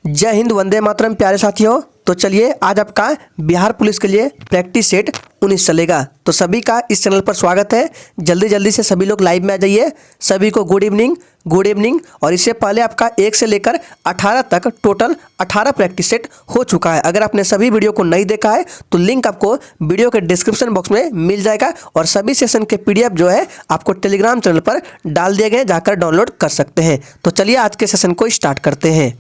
जय हिंद, वंदे मातरम प्यारे साथियों। तो चलिए आज आपका बिहार पुलिस के लिए प्रैक्टिस सेट 19 चलेगा। तो सभी का इस चैनल पर स्वागत है। जल्दी जल्दी से सभी लोग लाइव में आ जाइए। सभी को गुड इवनिंग। और इससे पहले आपका 1 से लेकर 18 तक टोटल 18 प्रैक्टिस सेट हो चुका है। अगर आपने सभी वीडियो को नहीं देखा है तो लिंक आपको वीडियो के डिस्क्रिप्शन बॉक्स में मिल जाएगा और सभी सेशन के PDF जो है आपको टेलीग्राम चैनल पर डाल दिए गए, जाकर डाउनलोड कर सकते हैं। तो चलिए आज के सेशन को स्टार्ट करते हैं।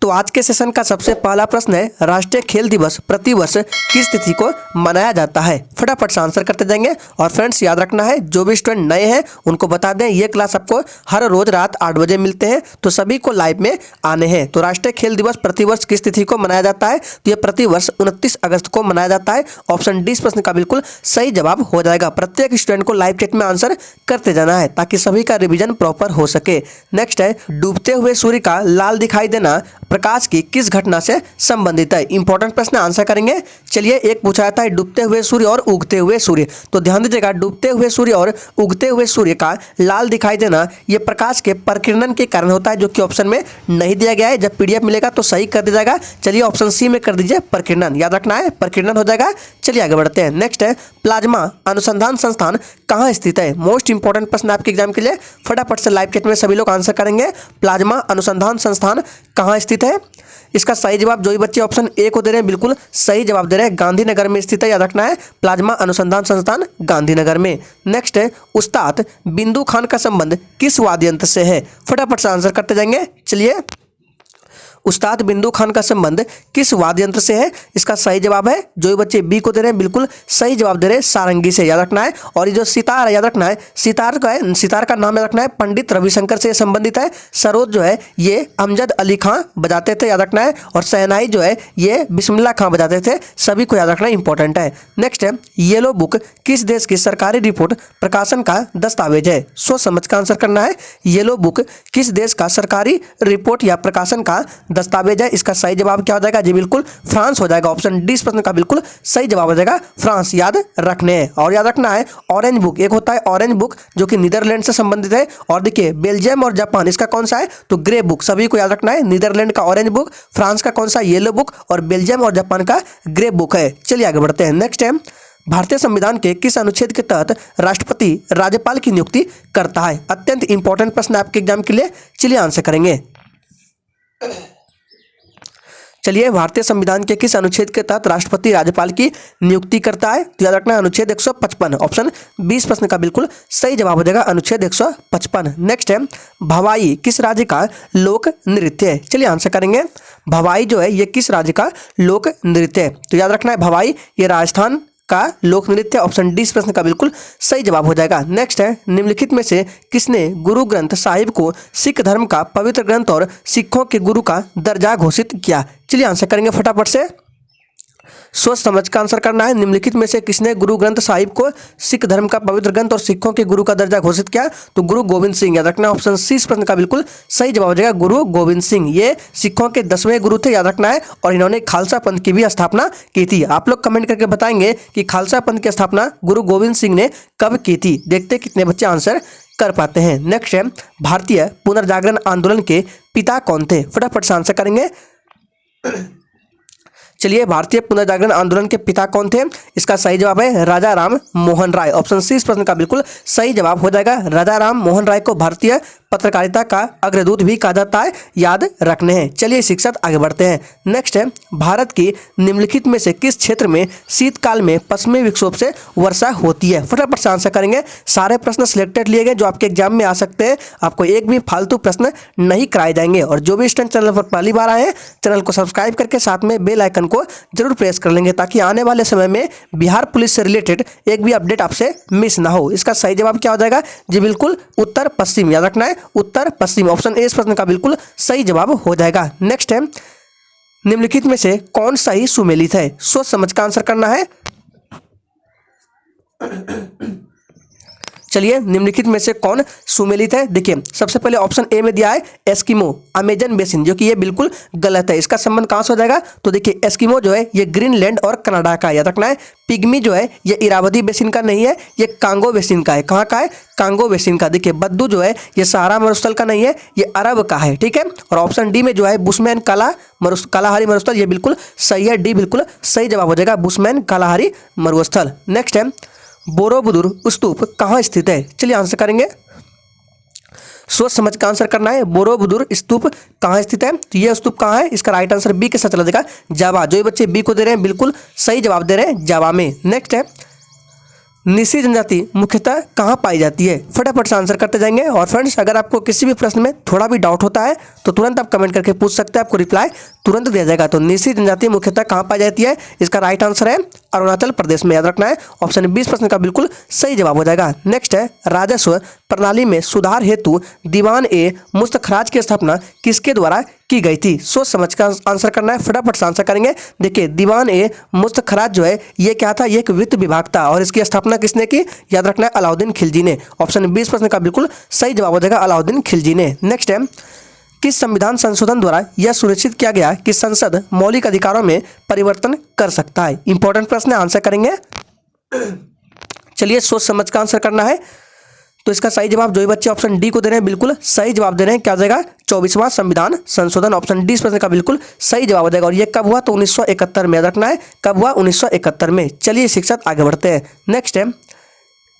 तो आज के सेशन का सबसे पहला प्रश्न है, राष्ट्रीय खेल दिवस प्रतिवर्ष किस तिथि को मनाया जाता है? फटाफट से आंसर करते जाएंगे। और फ्रेंड्स याद रखना है, जो भी स्टूडेंट नए हैं उनको बता दें ये क्लास आपको हर रोज रात 8 बजे मिलते हैं, तो सभी को लाइव में आने हैं। तो राष्ट्रीय खेल दिवस प्रतिवर्ष किस तिथि को मनाया जाता है? तो यह प्रतिवर्ष 29 अगस्त को मनाया जाता है। ऑप्शन डी इस प्रश्न का बिल्कुल सही जवाब हो जाएगा। प्रत्येक स्टूडेंट को लाइव चैट में आंसर करते जाना है ताकि सभी का रिविजन प्रॉपर हो सके। नेक्स्ट है, डूबते हुए सूर्य का लाल दिखाई देना प्रकाश की किस घटना से संबंधित है? इंपॉर्टेंट प्रश्न, आंसर करेंगे। चलिए, एक पूछा जाता है डूबते हुए सूर्य और उगते हुए सूर्य। तो ध्यान दीजिएगा, डूबते हुए सूर्य और उगते हुए सूर्य का लाल दिखाई देना यह प्रकाश के प्रकीर्णन के कारण होता है, जो कि ऑप्शन में नहीं दिया गया है। जब PDF मिलेगा तो सही कर दिया जाएगा। चलिए ऑप्शन सी में कर दीजिए, प्रकीर्णन। याद रखना है, प्रकीर्णन हो जाएगा। चलिए आगे बढ़ते हैं। नेक्स्ट है, प्लाज्मा अनुसंधान संस्थान कहाँ स्थित है? मोस्ट इंपॉर्टेंट प्रश्न आपके एग्जाम के लिए। फटाफट से लाइव चैट में सभी लोग आंसर करेंगे। प्लाज्मा अनुसंधान संस्थान कहाँ स्थित है? इसका सही जवाब जो ही बच्चे ऑप्शन ए को दे रहे हैं बिल्कुल सही जवाब दे रहे हैं, गांधीनगर में स्थित है। याद रखना है, प्लाज्मा अनुसंधान संस्थान गांधीनगर में। नेक्स्ट है, उस्ताद बिंदु खान का संबंध किस वाद्य यंत्र से है? फटाफट से आंसर करते जाएंगे। चलिए, उस्ताद बिंदु खान का संबंध किस वाद्य यंत्र से है? इसका सही जवाब है जो ही बच्चे बी को दे रहे हैं बिल्कुल सही जवाब दे रहे हैं, सारंगी से। याद रखना है। और ये जो सितार है, याद रखना है, सितार का नाम याद रखना है, पंडित रविशंकर से संबंधित है। सरोद जो है ये अमजद अली खां बजाते थे, याद रखना है। और शहनाई जो है ये बिस्मिल्लाह खां बजाते थे। सभी को याद रखना इंपॉर्टेंट है। नेक्स्ट है, येलो बुक किस देश की सरकारी रिपोर्ट प्रकाशन का दस्तावेज है? सोच समझ का आंसर करना है। येलो बुक किस देश का सरकारी रिपोर्ट या प्रकाशन का दस्तावेज है? इसका सही जवाब क्या हो जाएगा? जी बिल्कुल फ्रांस हो जाएगा। ऑप्शन डी इस प्रश्न का बिल्कुल सही जवाब हो जाएगा, फ्रांस। याद रखने हैं। और याद रखना है, ऑरेंज बुक एक होता है, ऑरेंज बुक जो कि नीदरलैंड से संबंधित है। और देखिए, बेल्जियम और जापान इसका कौन सा है? तो ग्रे बुक। सभी को याद रखना है, नीदरलैंड का ऑरेंज बुक, फ्रांस का कौन सा? येलो बुक, और बेल्जियम और जापान का ग्रे बुक है। चलिए आगे बढ़ते हैं। नेक्स्ट है, भारतीय संविधान के किस अनुच्छेद के तहत राष्ट्रपति राज्यपाल की नियुक्ति करता है? अत्यंत इंपॉर्टेंट प्रश्न आपके एग्जाम के लिए। चलिए आंसर करेंगे। चलिए, भारतीय संविधान के किस अनुच्छेद के तहत राष्ट्रपति राज्यपाल की नियुक्ति करता है? तो याद रखना है, अनुच्छेद 155। ऑप्शन 20 प्रश्न का बिल्कुल सही जवाब हो जाएगा, अनुच्छेद 155। नेक्स्ट है, भवाई किस राज्य का लोक नृत्य है? चलिए आंसर करेंगे। भवाई जो है ये किस राज्य का लोक नृत्य है? तो याद रखना है, भवाई ये राजस्थान का लोक नृत्य। ऑप्शन डी इस प्रश्न का बिल्कुल सही जवाब हो जाएगा। नेक्स्ट है, निम्नलिखित में से किसने गुरु ग्रंथ साहिब को सिख धर्म का पवित्र ग्रंथ और सिखों के गुरु का दर्जा घोषित किया? चलिए आंसर करेंगे फटाफट से। सोच समझ का आंसर करना है। निम्नलिखित में से किसने गुरु ग्रंथ साहिब को सिख धर्म का पवित्र ग्रंथ और सिखों के गुरु का दर्जा घोषित किया? तो गुरु गोविंद सिंह। याद रखना, ऑप्शन सी इस प्रश्न का बिल्कुल सही जवाब हो जाएगा, गुरु गोविंद सिंह। ये सिखों के 10वें गुरु थे, याद रखना है। और इन्होंने खालसा पंथ की भी स्थापना की थी। आप लोग कमेंट करके बताएंगे कि खालसा पंथ की स्थापना गुरु गोविंद सिंह ने कब की थी। देखते कितने बच्चे आंसर कर पाते हैं। नेक्स्ट है, भारतीय पुनर्जागरण आंदोलन के पिता कौन थे? फटाफट से आंसर करेंगे। चलिए, भारतीय पुनर्जागरण आंदोलन के पिता कौन थे? इसका सही जवाब है राजा राम मोहन राय। ऑप्शन सी इस प्रश्न का बिल्कुल सही जवाब हो जाएगा। राजा राम मोहन राय को भारतीय पत्रकारिता का अग्रदूत भी कहा जाता है, याद रखने हैं। चलिए शिक्षक आगे बढ़ते हैं। नेक्स्ट है, भारत की निम्नलिखित में से किस क्षेत्र में शीतकाल में पश्चिमी विक्षोभ से वर्षा होती है? फटाफट से आंसर करेंगे। सारे प्रश्न सिलेक्टेड लिए गए जो आपके एग्जाम में आ सकते हैं, आपको एक भी फालतू प्रश्न नहीं कराए जाएंगे। और जो भी स्टूडेंट चैनल पर पहली बार आए हैं, चैनल को सब्सक्राइब करके साथ में बेल आइकन को जरूर प्रेस कर लेंगे ताकि आने वाले समय में बिहार पुलिस से रिलेटेड एक भी अपडेट आपसे मिस ना हो। इसका सही जवाब क्या हो जाएगा? जी बिल्कुल उत्तर पश्चिम। याद रखना है, उत्तर पश्चिम। ऑप्शन ए इस प्रश्न का बिल्कुल सही जवाब हो जाएगा। नेक्स्ट है, निम्नलिखित में से कौन सा ही सुमेलित है? सोच समझ का आंसर करना है। चलिए निम्नलिखित में से कौन सुमेलित है। देखिए सबसे पहले ऑप्शन ए में दिया है एस्किमो अमेजन बेसिन, जो कि ये बिल्कुल गलत है। इसका संबंध कहाँ से हो जाएगा, तो देखिए एस्किमो जो है ये ग्रीनलैंड और कनाडा का, याद रखना है। पिग्मी जो है ये इरावदी बेसिन का नहीं है, ये कांगो बेसिन का है। कहाँ का है, कांगो बेसिन का। देखिए बद्दू जो है ये सहारा मरुस्थल का नहीं है, ये अरब का है, ठीक है। और ऑप्शन डी में जो है बुशमैन कालाहारी मरुस्थल, ये बिल्कुल सही है, डी बिल्कुल सही जवाब हो जाएगा, बुशमैन कालाहारी मरुस्थल। नेक्स्ट है बोरोबुदुर स्तूप कहाँ स्थित है। चलिए आंसर करेंगे, सोच समझ का आंसर करना है। बोरोबुदुर स्तूप कहाँ स्थित है, तो ये स्तूप कहाँ है, इसका राइट आंसर बी के साथ चला जाएगा, जावा। जो ये बच्चे बी को दे रहे हैं बिल्कुल सही जवाब दे रहे हैं, जावा में। नेक्स्ट है निसी जनजाति मुख्यतः कहाँ पाई जाती है। फटाफट से आंसर करते जाएंगे। और फ्रेंड्स अगर आपको किसी भी प्रश्न में थोड़ा भी डाउट होता है तो तुरंत आप कमेंट करके पूछ सकते हैं, आपको रिप्लाई तुरंत दिया जाएगा। तो निसी जनजाति मुख्यतः कहाँ पाई जाती है, इसका राइट आंसर है अरुणाचल प्रदेश में, याद रखना है। ऑप्शन 20 प्रश्न का बिल्कुल सही जवाब हो जाएगा। नेक्स्ट है राजस्व प्रणाली में सुधार हेतु दीवान ए मुस्तखराज की स्थापना किसके द्वारा की गई थी। सोच समझ का आंसर करना है, फटाफट से आंसर करेंगे। देखिए दीवान ए मुस्तखराज जो है ये क्या था, ये एक वित्त विभाग था और इसकी स्थापना किसने की, याद रखना है अलाउद्दीन खिलजी ने। ऑप्शन 20 प्रश्न का बिल्कुल सही जवाब हो जाएगा, अलाउद्दीन खिलजी ने। नेक्स्ट है किस संविधान संशोधन द्वारा यह सुनिश्चित किया गया कि संसद मौलिक अधिकारों में परिवर्तन कर सकता है। इंपॉर्टेंट प्रश्न है, आंसर करेंगे। चलिए सोच समझ का आंसर करना है। तो इसका सही जवाब जो ही बच्चे ऑप्शन डी को दे रहे हैं बिल्कुल सही जवाब दे रहे हैं, क्या हो जाएगा 24वां संविधान संशोधन। ऑप्शन डी प्रश्न का बिल्कुल सही जवाब हो जाएगा। और ये कब हुआ, तो 1971 में, याद रखना है कब हुआ, 1971 में। चलिए शिक्षक आगे बढ़ते हैं। नेक्स्ट है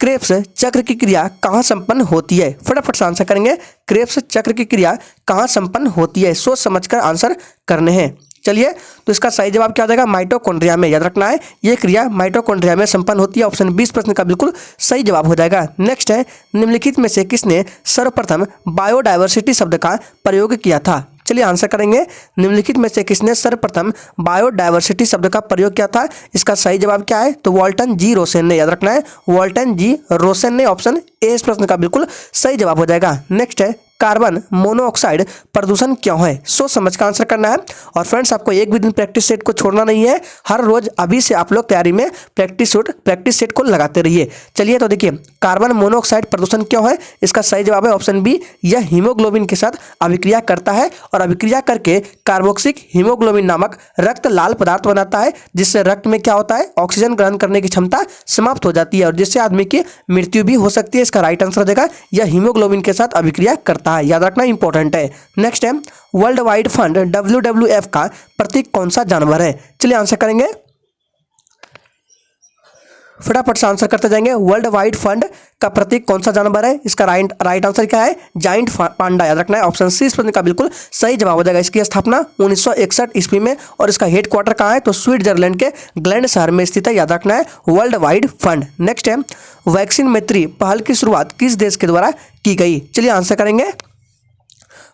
क्रेब्स चक्र की क्रिया कहाँ संपन्न होती है। फटाफट से आंसर करेंगे, क्रेब्स चक्र की क्रिया कहाँ संपन्न होती है, सोच समझकर आंसर करने हैं। चलिए तो इसका सही जवाब क्या हो जाएगा, माइटोकॉन्ड्रिया में, याद रखना है ये क्रिया माइटोकॉन्ड्रिया में संपन्न होती है। ऑप्शन 20 प्रश्न का बिल्कुल सही जवाब हो जाएगा। नेक्स्ट है निम्नलिखित में से किसने सर्वप्रथम बायोडायवर्सिटी शब्द का प्रयोग किया था। चलिए आंसर करेंगे, निम्नलिखित में से किसने सर्वप्रथम बायोडायवर्सिटी शब्द का प्रयोग किया था। इसका सही जवाब क्या है, तो वाल्टन जी रोसेन ने, याद रखना है वाल्टन जी रोसेन ने। ऑप्शन ए इस प्रश्न का बिल्कुल सही जवाब हो जाएगा। नेक्स्ट है कार्बन मोनोऑक्साइड प्रदूषण क्यों है, सोच समझ का आंसर करना है। और फ्रेंड्स आपको एक भी दिन प्रैक्टिस सेट को छोड़ना नहीं है, हर रोज अभी से आप लोग तैयारी में प्रैक्टिस सेट को लगाते रहिए। चलिए तो देखिए कार्बन मोनोऑक्साइड प्रदूषण क्यों है, इसका सही जवाब है ऑप्शन बी, यह हीमोग्लोबिन के साथ अभिक्रिया करता है और अभिक्रिया करके कार्बोक्सिक हीमोग्लोबिन नामक रक्त लाल पदार्थ बनाता है, जिससे रक्त में क्या होता है, ऑक्सीजन ग्रहण करने की क्षमता समाप्त हो जाती है और जिससे आदमी की मृत्यु भी हो सकती है। इसका राइट आंसर देगा यह हीमोग्लोबिन के साथ अभिक्रिया करता है, याद रखना इंपॉर्टेंट है। नेक्स्ट है वर्ल्ड वाइड फंड WWF का प्रतीक कौन सा जानवर है। चलिए आंसर करेंगे, फटाफट से आंसर करते जाएंगे। वर्ल्ड वाइड फंड का प्रतीक कौन सा जानवर है, इसका राइट आंसर क्या है, जाइंट पांडा, याद रखना है। ऑप्शन सी इस प्रश्न का बिल्कुल सही जवाब हो जाएगा। इसकी स्थापना 1961 ईस्वी में और इसका हेडक्वार्टर कहाँ है, तो स्विट्जरलैंड के ग्लैंड शहर में स्थित है, याद रखना है वर्ल्ड वाइड फंड। नेक्स्ट है वैक्सीन मैत्री पहल की शुरुआत किस देश के द्वारा की गई। चलिए आंसर करेंगे,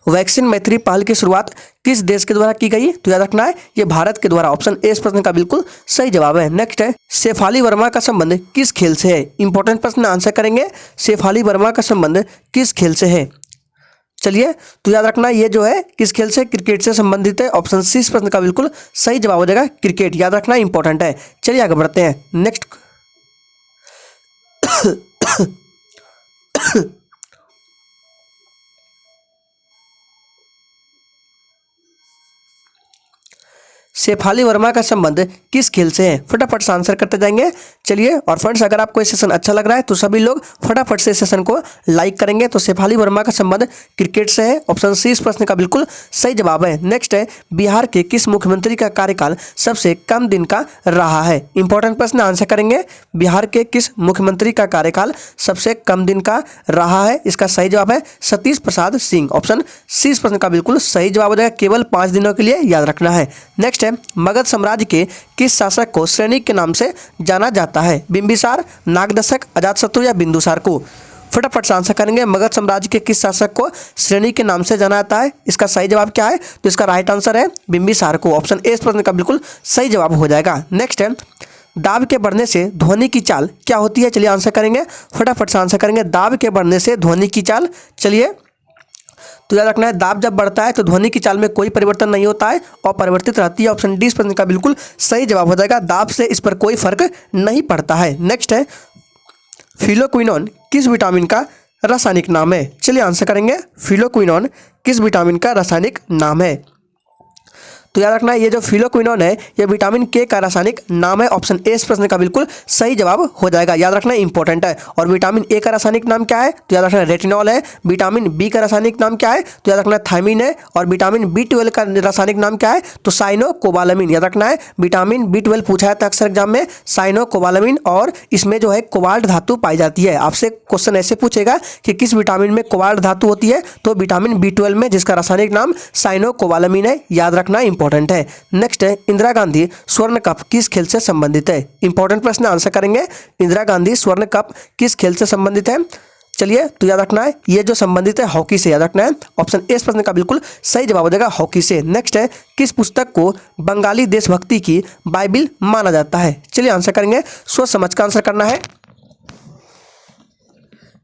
वैक्सीन मैत्री पहल की शुरुआत किस देश के द्वारा की गई, तो याद रखना है ये भारत के द्वारा। ऑप्शन ए इस प्रश्न का बिल्कुल सही जवाब है। नेक्स्ट है शेफाली वर्मा का संबंध किस खेल से है। इंपॉर्टेंट प्रश्न, आंसर करेंगे शेफाली वर्मा का संबंध किस खेल से है। चलिए तो याद रखना ये जो है किस खेल से, क्रिकेट से संबंधित है। ऑप्शन सी इस प्रश्न का बिल्कुल सही जवाब हो जाएगा, क्रिकेट, याद रखना इंपॉर्टेंट है। चलिए आगे बढ़ते हैं। नेक्स्ट शेफाली वर्मा का संबंध किस खेल से है, फटाफट से आंसर करते जाएंगे। चलिए और फ्रेंड्स अगर आपको ये सेशन अच्छा लग रहा है तो सभी लोग फटाफट से सेशन को लाइक करेंगे। तो शेफाली वर्मा का संबंध क्रिकेट से है। ऑप्शन सी इस प्रश्न का बिल्कुल सही जवाब है। नेक्स्ट है बिहार के किस मुख्यमंत्री का कार्यकाल सबसे कम दिन का रहा है। इंपॉर्टेंट प्रश्न, आंसर करेंगे बिहार के किस मुख्यमंत्री का कार्यकाल सबसे कम दिन का रहा है। इसका सही जवाब है सतीश प्रसाद सिंह। ऑप्शन सी इस प्रश्न का बिल्कुल सही जवाब हो जाएगा, केवल 5 दिनों के लिए, याद रखना है। नेक्स्ट है मगध साम्राज्य के किस शासक को श्रेणी के नाम से जाना जाता है। बिंबिसार, नागदशक, अजातशत्रु या बिंदुसार को। फटाफट से आंसर करेंगे, मगध साम्राज्य के किस शासक को श्रेणी के नाम से जाना जाता है। इसका सही जवाब क्या है, तो इसका राइट आंसर है बिंबिसार को। ऑप्शन ए इस प्रश्न का बिल्कुल सही जवाब हो जाएगा। नेक्स्ट है दाब के बढ़ने से ध्वनि की चाल क्या होती है। चलिए आंसर करेंगे, फटाफट से आंसर करेंगे, दाब के बढ़ने से ध्वनि की चाल। चलिए तो याद रखना है दाब जब बढ़ता है तो ध्वनि की चाल में कोई परिवर्तन नहीं होता है और परिवर्तित रहती है। ऑप्शन डी इस प्रश्न का बिल्कुल सही जवाब हो जाएगा, दाब से इस पर कोई फर्क नहीं पड़ता है। नेक्स्ट है फिलोक्विनोन किस विटामिन का रासायनिक नाम है? चलिए आंसर करेंगे, फिलोक्विनोन किस विटामिन का रासायनिक नाम है? तो याद रखना ये जो फिलोक्विनोन है ये विटामिन के का रासायनिक नाम है। ऑप्शन ए इस प्रश्न का बिल्कुल सही जवाब हो जाएगा। याद रखना इंपॉर्टेंट है। और विटामिन ए का रासायनिक नाम क्या है? तो याद रखना रेटिनॉल है। विटामिन बी का रासायनिक नाम क्या है? तो याद रखना थायमिन है। और विटामिन B12 का रासायनिक नाम क्या है? तो साइनोकोबालामिन। याद रखना है विटामिन B12 पूछा जाता है अक्सर एग्जाम में, साइनोकोबालामिन। और इसमें जो है कोबाल्ट धातु पाई जाती है। आपसे क्वेश्चन ऐसे पूछेगा कि किस विटामिन में कोबाल्ट धातु होती है? तो विटामिन B12 में, जिसका रासायनिक नाम साइनोकोबालामिन है। याद रखना इंपॉर्टेंट है। नेक्स्ट है इंदिरा गांधी स्वर्ण कप किस खेल से संबंधित है? इंपॉर्टेंट प्रश्न, आंसर करेंगे। इंदिरा गांधी स्वर्ण कप किस खेल से संबंधित है? चलिए तो याद रखना है ये जो संबंधित है हॉकी से। याद रखना है ऑप्शन ए इस प्रश्न का बिल्कुल सही जवाब हो जाएगा, हॉकी से। नेक्स्ट है किस पुस्तक को बंगाली देशभक्ति की बाइबिल माना जाता है? चलिए आंसर करेंगे, सोच समझ कर आंसर करना है।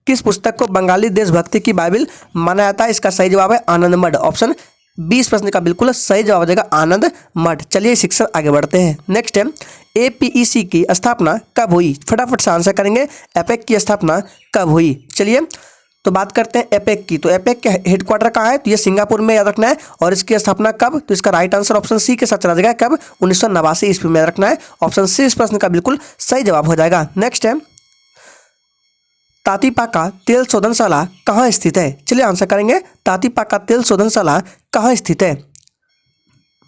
किस पुस्तक को बंगाली देशभक्ति की बाइबिल माना जाता है? इसका सही जवाब है आनंद मठ। ऑप्शन 20 प्रश्न का बिल्कुल सही जवाब हो जाएगा आनंद मठ। चलिए शिक्षक आगे बढ़ते हैं। नेक्स्ट है APEC की स्थापना कब हुई? फटाफट से आंसर करेंगे, एपेक की स्थापना कब हुई? चलिए तो बात करते हैं एपेक की। तो एपेक के हेडक्वार्टर कहाँ है? तो ये सिंगापुर में। याद रखना है। और इसकी स्थापना कब? तो इसका राइट आंसर ऑप्शन सी के साथ चला जाएगा। कब? 1989 ईस्वी में। याद रखना है ऑप्शन सी इस प्रश्न का बिल्कुल सही जवाब हो जाएगा। नेक्स्ट है तातीपाका तेल शोधनशाला कहाँ स्थित है? चलिए आंसर करेंगे, तातीपाका तेल शोधनशाला कहाँ स्थित है?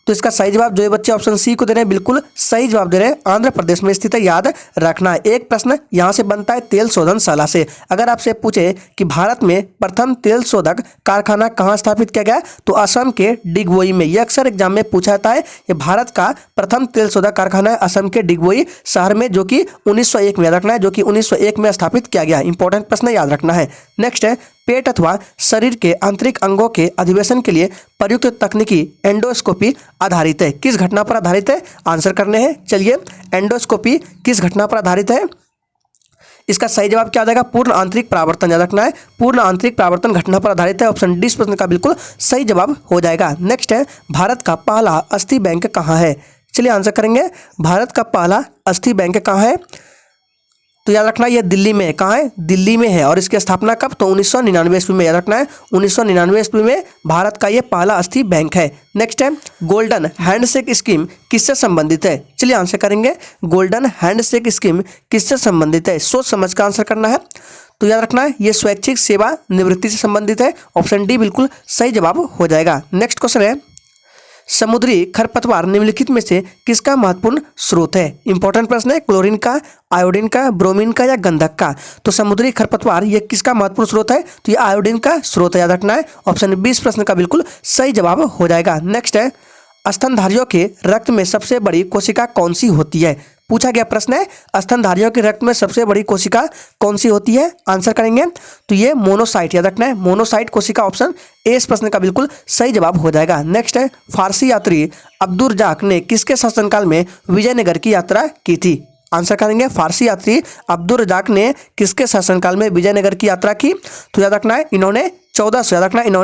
तो इसका सही जवाब जो ये बच्चे ऑप्शन सी को दे रहे हैं बिल्कुल सही जवाब दे रहे हैं, आंध्र प्रदेश में स्थित है। याद रखना है। एक प्रश्न यहाँ से बनता है तेल शोधनशाला से। अगर आपसे पूछे कि भारत में प्रथम तेल शोधक कारखाना कहाँ स्थापित किया गया? तो असम के डिगबोई में। यह अक्सर एग्जाम में पूछा जाता है। ये भारत का प्रथम तेल शोधक कारखाना है असम के डिगबोई शहर में, जो कि 1901 में। याद रखना है जो कि 1901 में स्थापित किया गया। इंपॉर्टेंट प्रश्न याद रखना है। नेक्स्ट है पेट अथवा शरीर के आंतरिक अंगों के अधिवेशन के लिए प्रयुक्त तकनीकी एंडोस्कोपी आधारित है? किस घटना पर आधारित है? आंसर करने हैं। चलिए एंडोस्कोपी किस घटना पर आधारित है? इसका सही जवाब क्या आ जाएगा? पूर्ण आंतरिक परावर्तन। याद रखना है पूर्ण आंतरिक परावर्तन घटना पर आधारित है। ऑप्शन डी प्रश्न का बिल्कुल सही जवाब हो जाएगा। नेक्स्ट है भारत का पहला अस्थि बैंक कहाँ है? चलिए आंसर करेंगे, भारत का पहला अस्थि बैंक कहाँ है? तो याद रखना ये दिल्ली में है। कहाँ है? दिल्ली में है। और इसकी स्थापना कब? तो 1999 ईस्वी में। याद रखना है 1999 ईस्वी में भारत का ये पहला अस्थि बैंक है। नेक्स्ट है गोल्डन हैंडशेक स्कीम किससे संबंधित है? चलिए आंसर करेंगे, गोल्डन हैंडशेक स्कीम किससे संबंधित है? सोच समझ कर आंसर करना है। तो याद रखना है ये स्वैच्छिक सेवा निवृत्ति से संबंधित है। ऑप्शन डी बिल्कुल सही जवाब हो जाएगा। नेक्स्ट क्वेश्चन है समुद्री खरपतवार निम्नलिखित में से किसका महत्वपूर्ण स्रोत है? इंपॉर्टेंट प्रश्न है। क्लोरीन का, आयोडीन का, ब्रोमीन का या गंधक का? तो समुद्री खरपतवार ये किसका महत्वपूर्ण स्रोत है? तो ये आयोडीन का स्रोत है। याद रखना है ऑप्शन 20 प्रश्न का बिल्कुल सही जवाब हो जाएगा। नेक्स्ट है स्तनधारियों के रक्त में सबसे बड़ी कोशिका कौन सी होती है? पूछा गया प्रश्न है स्तनधारियों के रक्त में सबसे बड़ी कोशिका कौन सी होती है? आंसर करेंगे तो ये मोनोसाइट। याद रखना है मोनोसाइट कोशिका। ऑप्शन ए इस प्रश्न का बिल्कुल सही जवाब हो जाएगा। नेक्स्ट है फारसी यात्री अब्दुर्रजाक ने किसके शासनकाल में विजयनगर की यात्रा की थी? आंसर करेंगे फारसी यात्री अब्दुर्रजाक ने किसके शासनकाल में विजयनगर की यात्रा की? तो याद रखना है इन्होंने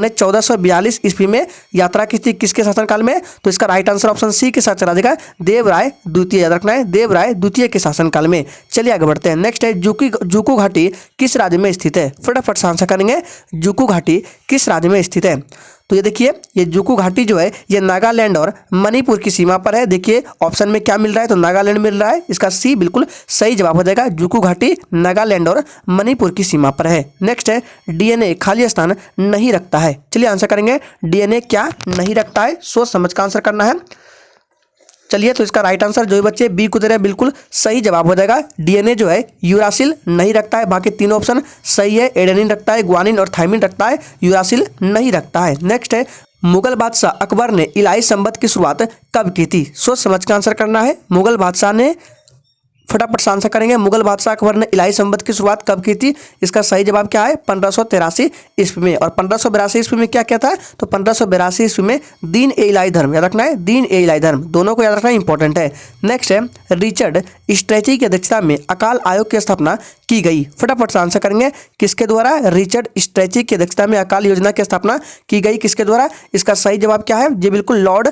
1442 ईस्वी में यात्रा की थी। किसके शासनकाल में? तो इसका राइट आंसर ऑप्शन सी के साथ चला जाएगा, देवराय द्वितीय। याद रखना है देवराय द्वितीय के शासनकाल में। चलिए आगे बढ़ते हैं। नेक्स्ट है जुकू घाटी किस राज्य में स्थित है? फटाफट से आंसर करेंगे, जुकू घाटी किस राज्य में स्थित है? तो ये देखिए ये जुकू घाटी जो है ये नागालैंड और मणिपुर की सीमा पर है। देखिए ऑप्शन में क्या मिल रहा है? तो नागालैंड मिल रहा है। इसका सी बिल्कुल सही जवाब हो जाएगा, जुकू घाटी नागालैंड और मणिपुर की सीमा पर है। नेक्स्ट है डीएनए खाली स्थान नहीं रखता है। चलिए आंसर करेंगे डीएनए क्या नहीं रखता है? सोच समझ कर आंसर करना है। चलिए तो इसका राइट आंसर जो बच्चे बी को दे रहे हैं बिल्कुल सही जवाब हो जाएगा। डीएनए जो है यूरासिल नहीं रखता है। बाकी तीनों ऑप्शन सही है। एडेनिन रखता है, ग्वानिन और थायमिन रखता है, यूरासिल नहीं रखता है। नेक्स्ट है मुगल बादशाह अकबर ने इलाही संबंध की शुरुआत कब की थी? सोच समझ कर आंसर करना है। मुगल बादशाह ने फटाफट से आंसर करेंगे, मुगल बादशाह अकबर ने इलाही संबंध की शुरुआत कब की थी? इसका सही जवाब क्या है? 1583 ईस्वी में। और 1582 ईस्वी में क्या था? तो 1582 ईस्वी में दीन ए इलाही धर्म। याद रखना है दीन ए इलाही धर्म, दोनों को याद रखना इंपॉर्टेंट है। नेक्स्ट है रिचर्ड स्ट्रेची की अध्यक्षता में अकाल आयोग की स्थापना की गई। फटाफट से आंसर करेंगे किसके द्वारा? रिचर्ड स्ट्रेची की अध्यक्षता में अकाल योजना की स्थापना की गई। किसके द्वारा? इसका सही जवाब क्या है? जी बिल्कुल लॉर्ड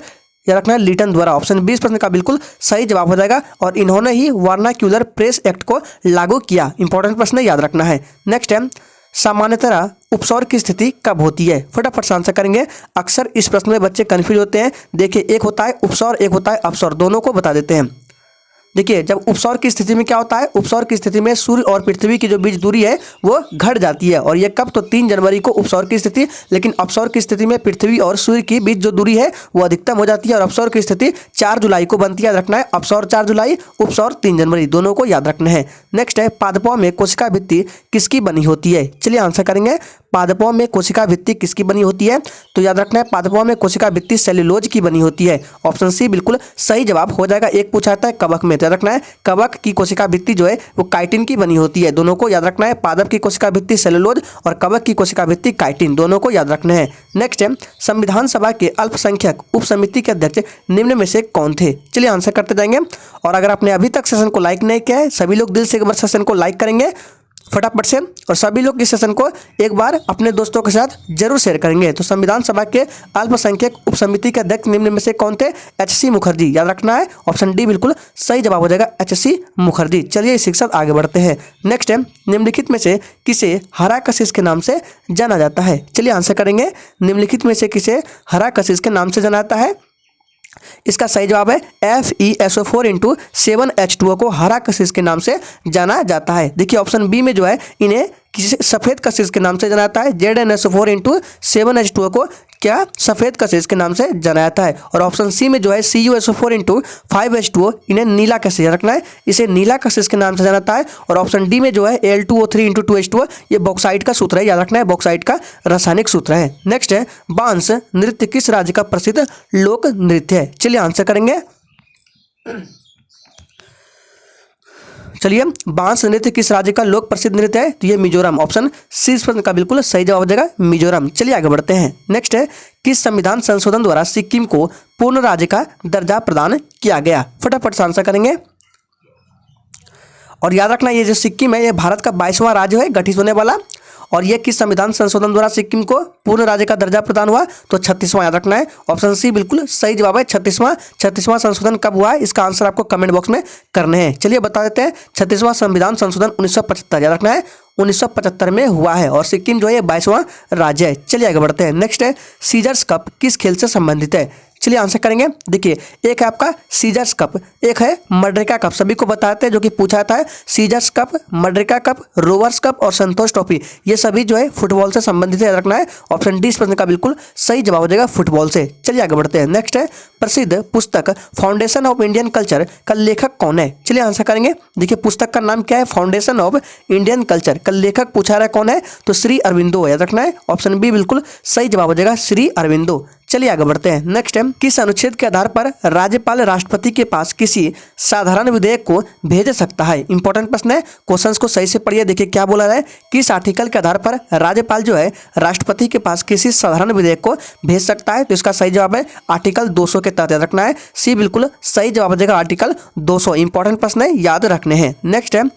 याद रखना है लीटन द्वारा। ऑप्शन 20 प्रश्न का बिल्कुल सही जवाब हो जाएगा। और इन्होंने ही वर्नाक्यूलर प्रेस एक्ट को लागू किया। इंपॉर्टेंट प्रश्न याद रखना है। नेक्स्ट है, सामान्यतः उपसर्ग की स्थिति कब होती है? फटाफट से आंसर करेंगे। अक्सर इस प्रश्न में बच्चे कंफ्यूज होते हैं। देखिए, एक होता है उपसर्ग, एक होता है अपसर्ग, दोनों को बता देते हैं। देखिए, जब उपसर्ग की स्थिति में क्या होता है, उपसर्ग की स्थिति में सूर्य और पृथ्वी की जो बीच दूरी है वो घट जाती है। और ये कब? तो 3 जनवरी को उपसर्ग की स्थिति। लेकिन अपसर्ग की स्थिति में पृथ्वी और सूर्य की बीच जो दूरी है वो अधिकतम हो जाती है। और अपसर्ग की स्थिति 4 जुलाई को बनती है। याद रखना है, अपसर्ग 4 जुलाई, उपसर्ग 3 जनवरी, दोनों को याद रखना है। नेक्स्ट है, पादपों में कोशिका भित्ति किसकी बनी होती है? चलिए आंसर करेंगे। पादपों में कोशिका भित्ति किसकी बनी होती है? तो याद रखना है, पादपों में कोशिका भित्ति सेल्यूलोज की बनी होती है। ऑप्शन सी बिल्कुल सही जवाब हो जाएगा। एक पूछा था कवक में, तो याद रखना है कवक की कोशिका भित्ति जो है वो काइटिन की बनी होती है। दोनों को याद रखना है, पादप की कोशिका भित्ति सेल्यूलोज और कवक की कोशिका भित्ति काइटिन, दोनों को याद रखना है। नेक्स्ट है, संविधान सभा के अल्पसंख्यक उप समिति के अध्यक्ष निम्न में से कौन थे? चलिए आंसर करते जाएंगे। और अगर आपने अभी तक सेशन को लाइक नहीं किया है, सभी लोग दिल से एक बार सेशन को लाइक करेंगे फटाफट से। और सभी लोग इस सेशन को एक बार अपने दोस्तों के साथ जरूर शेयर करेंगे। तो संविधान सभा के अल्पसंख्यक उप समिति के अध्यक्ष निम्न में से कौन थे? एच.सी. मुखर्जी, याद रखना है। ऑप्शन डी बिल्कुल सही जवाब हो जाएगा, एच.सी. मुखर्जी। चलिए इसी के साथ आगे बढ़ते हैं। नेक्स्ट है, निम्नलिखित में से किसे हरा कशिश के नाम से जाना जाता है? चलिए आंसर करेंगे। निम्नलिखित में से किसे हरा कशिश के नाम से जाना जाता है? इसका सही जवाब है FeSO4 × 7H2O को हरा कशिश के नाम से जाना जाता है। देखिए, ऑप्शन बी में जो है इन्हें किसी सफ़ेद कशिश के नाम से जाना जाता है। ZnSO4 × 7H2O को क्या सफ़ेद कशिश के नाम से जाना जाता है। और ऑप्शन सी में जो है CuSO4 × 5H2O इन्हें नीला कशिश रखना है, इसे नीला कशिश के नाम से जाना जाता है। और ऑप्शन डी में जो है Al2O3 × 2H2O ये बॉक्साइट का सूत्र है, याद रखना है, बॉक्साइट का रासायनिक सूत्र है। नेक्स्ट है, बांस नृत्य किस राज्य का प्रसिद्ध लोक नृत्य है? चलिए आंसर करेंगे। चलिए, बांस नृत्य किस राज्य का लोक प्रसिद्ध नृत्य है? तो ये मिजोरम। ऑप्शन सी इस प्रश्न का बिल्कुल सही जवाब हो जाएगा, मिजोरम। चलिए आगे बढ़ते हैं। नेक्स्ट है, किस संविधान संशोधन द्वारा सिक्किम को पूर्ण राज्य का दर्जा प्रदान किया गया? फटाफट से आंसर करेंगे। और याद रखना, ये जो सिक्किम है ये भारत का 22वां राज्य है गठित होने वाला। और ये किस संविधान संशोधन द्वारा सिक्किम को पूर्ण राज्य का दर्जा प्रदान हुआ? तो 36वां, याद रखना है। ऑप्शन सी बिल्कुल सही जवाब है, 36वां संशोधन कब हुआ है? इसका आंसर आपको कमेंट बॉक्स में करने हैं। चलिए बता देते हैं, 36वां संविधान संशोधन 1975, याद रखना है, 1975 में हुआ है। और सिक्किम जो है ये 22वां राज्य है। चलिए आगे बढ़ते हैं। नेक्स्ट है, सीजर्स कप किस खेल से संबंधित है? चलिए आंसर करेंगे। देखिए, एक है आपका सीजर्स कप, एक है मड्रिका कप। सभी को बताते हैं जो कि पूछा जाता है, सीजर्स कप, मड्रिका कप, रोवर्स कप और संतोष ट्रॉफी, ये सभी जो है फुटबॉल से संबंधित है, याद रखना है। ऑप्शन डी इस प्रश्न का बिल्कुल सही जवाब हो जाएगा, फुटबॉल से। चलिए आगे बढ़ते हैं। नेक्स्ट है, प्रसिद्ध पुस्तक फाउंडेशन ऑफ इंडियन कल्चर का लेखक कौन है? चलिए आंसर करेंगे। देखिए, पुस्तक का नाम क्या है? Foundation of Indian culture. का लेखक पूछा रहा है कौन है? तो श्री अरविंदो, याद रखना है। ऑप्शन बी बिल्कुल सही जवाब हो जाएगा, श्री अरविंदो। चलिए आगे बढ़ते हैं। नेक्स्ट है, किस अनुच्छेद के आधार पर राज्यपाल राष्ट्रपति के पास किसी साधारण विधेयक को भेज सकता है? इंपॉर्टेंट प्रश्न है, क्वेश्चंस को सही से पढ़िए। देखिए क्या बोला है, किस आर्टिकल के आधार पर राज्यपाल जो है राष्ट्रपति के पास किसी साधारण विधेयक को भेज सकता है? तो इसका सही जवाब है आर्टिकल 200 के तहत, याद रखना है। सी बिल्कुल सही जवाब हो जाएगा, आर्टिकल 200। इंपॉर्टेंट प्रश्न है, याद रखने हैं। नेक्स्ट है,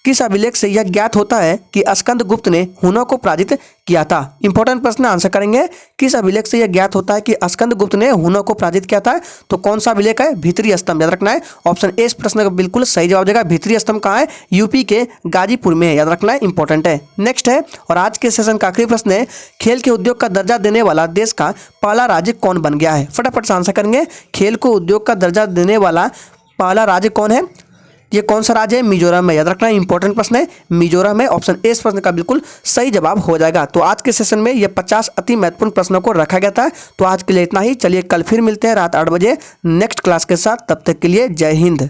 किस अभिलेख से यह ज्ञात होता है कि स्कंदगुप्त ने हुनों को पराजित किया था? इंपॉर्टेंट प्रश्न, आंसर करेंगे। किस अभिलेख से यह ज्ञात होता है कि स्कंदगुप्त ने हुनों को पराजित किया था? तो कौन सा अभिलेख है? भीतरी स्तंभ, याद रखना है। ऑप्शन ए इस प्रश्न का बिल्कुल सही जवाब देगा। भीतरी स्तंभ कहाँ है? यूपी के गाजीपुर में है, याद रखना है, इंपॉर्टेंट है। नेक्स्ट है, और आज के सेशन का आखिरी प्रश्न है, खेल के उद्योग का दर्जा देने वाला देश का पहला राज्य कौन बन गया है? फटाफट से आंसर करेंगे। खेल को उद्योग का दर्जा देने वाला पहला राज्य कौन है? ये कौन सा राज्य है? मिजोरम है, याद रखना है, इंपॉर्टेंट प्रश्न है, मिजोरम है। ऑप्शन ए इस प्रश्न का बिल्कुल सही जवाब हो जाएगा। तो आज के सेशन में ये 50 अति महत्वपूर्ण प्रश्नों को रखा गया था। तो आज के लिए इतना ही। चलिए कल फिर मिलते हैं रात 8 बजे नेक्स्ट क्लास के साथ। तब तक के लिए जय हिंद।